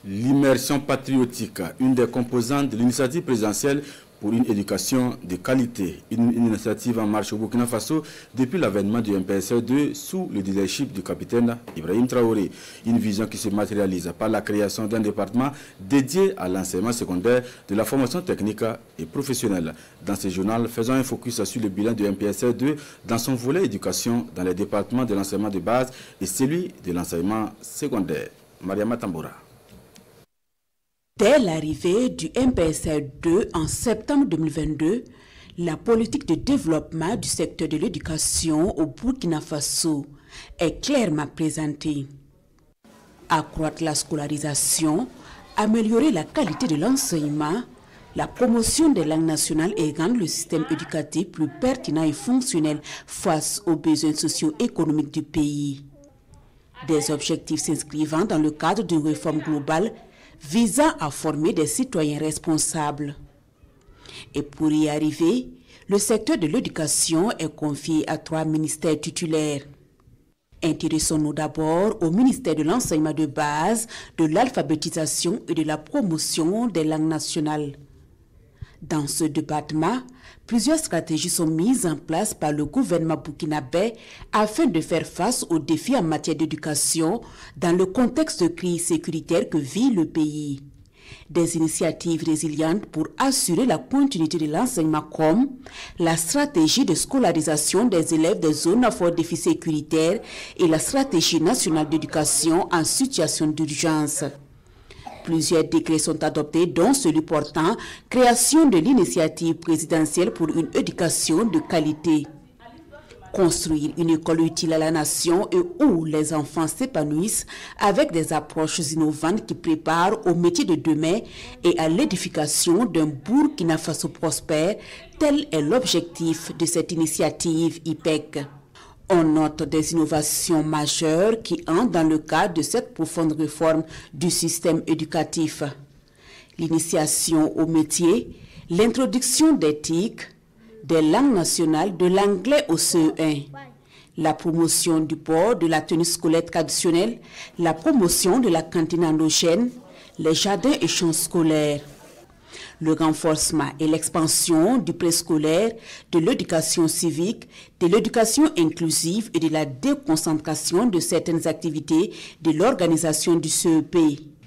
L'immersion patriotique, une des composantes de l'initiative présidentielle pour une éducation de qualité. Une initiative en marche au Burkina Faso depuis l'avènement du MPSR2 sous le leadership du capitaine Ibrahim Traoré. Une vision qui se matérialise par la création d'un département dédié à l'enseignement secondaire, de la formation technique et professionnelle. Dans ce journal, faisons un focus sur le bilan du MPSR2 dans son volet éducation dans les départements de l'enseignement de base et celui de l'enseignement secondaire. Mariama Tamboura. Dès l'arrivée du MPSR2 en septembre 2022, la politique de développement du secteur de l'éducation au Burkina Faso est clairement présentée. Accroître la scolarisation, améliorer la qualité de l'enseignement, la promotion des langues nationales et rendre le système éducatif plus pertinent et fonctionnel face aux besoins socio-économiques du pays. Des objectifs s'inscrivant dans le cadre d'une réforme globale visant à former des citoyens responsables. Et pour y arriver, le secteur de l'éducation est confié à 3 ministères titulaires. Intéressons-nous d'abord au ministère de l'enseignement de base, de l'alphabétisation et de la promotion des langues nationales. Dans ce département, plusieurs stratégies sont mises en place par le gouvernement burkinabé afin de faire face aux défis en matière d'éducation dans le contexte de crise sécuritaire que vit le pays. Des initiatives résilientes pour assurer la continuité de l'enseignement comme la stratégie de scolarisation des élèves des zones à fort défi sécuritaire et la stratégie nationale d'éducation en situation d'urgence. Plusieurs décrets sont adoptés, dont celui portant création de l'initiative présidentielle pour une éducation de qualité. Construire une école utile à la nation et où les enfants s'épanouissent avec des approches innovantes qui préparent au métier de demain et à l'édification d'un Burkina Faso prospère, tel est l'objectif de cette initiative IPEC. On note des innovations majeures qui entrent dans le cadre de cette profonde réforme du système éducatif. L'initiation au métier, l'introduction d'éthique, des langues nationales, de l'anglais au CE1, la promotion du port de la tenue scolaire traditionnelle, la promotion de la cantine endogène, les jardins et champs scolaires. Le renforcement et l'expansion du préscolaire, de l'éducation civique, de l'éducation inclusive et de la déconcentration de certaines activités de l'organisation du CEP.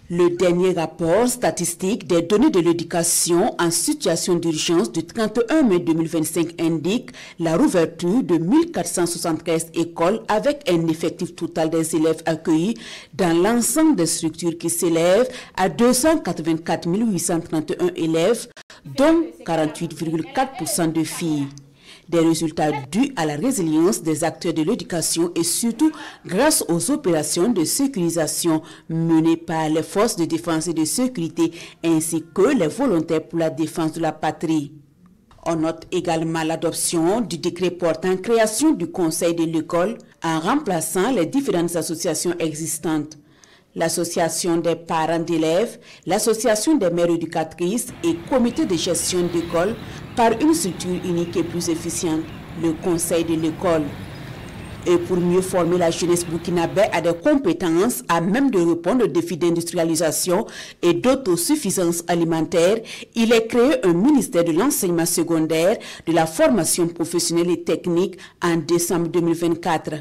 Le dernier rapport statistique des données de l'éducation en situation d'urgence du 31 mai 2025 indique la rouverture de 1473 écoles avec un effectif total des élèves accueillis dans l'ensemble des structures qui s'élèvent à 284 831 élèves, dont 48,4% de filles. Des résultats dus à la résilience des acteurs de l'éducation et surtout grâce aux opérations de sécurisation menées par les forces de défense et de sécurité ainsi que les volontaires pour la défense de la patrie. On note également l'adoption du décret portant création du conseil de l'école en remplaçant les différentes associations existantes. L'association des parents d'élèves, l'association des mères éducatrices et comité de gestion d'école par une structure unique et plus efficiente, le conseil de l'école. Et pour mieux former la jeunesse burkinabé à des compétences à même de répondre aux défis d'industrialisation et d'autosuffisance alimentaire, il est créé un ministère de l'enseignement secondaire, de la formation professionnelle et technique en décembre 2024.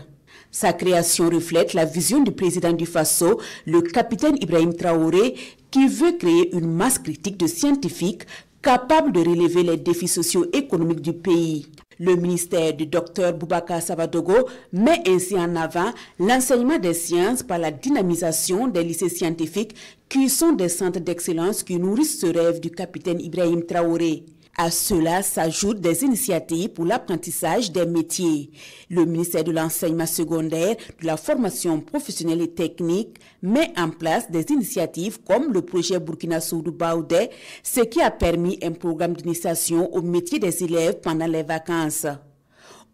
Sa création reflète la vision du président du Faso, le capitaine Ibrahim Traoré, qui veut créer une masse critique de scientifiques capables de relever les défis socio-économiques du pays. Le ministère du Dr Boubacar Savadogo met ainsi en avant l'enseignement des sciences par la dynamisation des lycées scientifiques qui sont des centres d'excellence qui nourrissent ce rêve du capitaine Ibrahim Traoré. À cela s'ajoutent des initiatives pour l'apprentissage des métiers. Le ministère de l'enseignement secondaire, de la formation professionnelle et technique met en place des initiatives comme le projet Burkina Soudou Baoudé, ce qui a permis un programme d'initiation au métier des élèves pendant les vacances.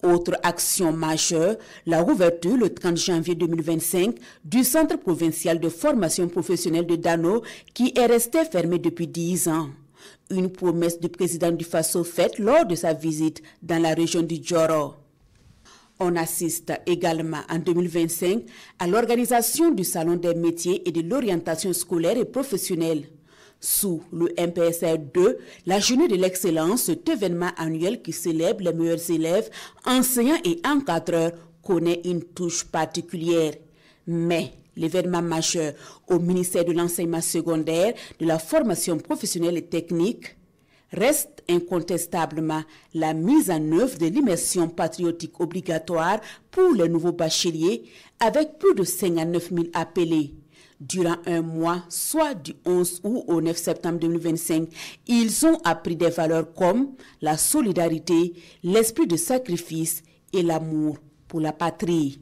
Autre action majeure, la rouverture le 30 janvier 2025 du Centre provincial de formation professionnelle de Dano qui est resté fermé depuis 10 ans. Une promesse du président du Faso faite lors de sa visite dans la région du Djoro. On assiste également en 2025 à l'organisation du Salon des métiers et de l'orientation scolaire et professionnelle. Sous le MPSR 2, la journée de l'excellence, cet événement annuel qui célèbre les meilleurs élèves, enseignants et encadreurs, connaît une touche particulière. Mais l'événement majeur au ministère de l'enseignement secondaire, de la formation professionnelle et technique, reste incontestablement la mise en œuvre de l'immersion patriotique obligatoire pour les nouveaux bacheliers avec plus de 59 000 appelés. Durant un mois, soit du 11 août au 9 septembre 2025, ils ont appris des valeurs comme la solidarité, l'esprit de sacrifice et l'amour pour la patrie.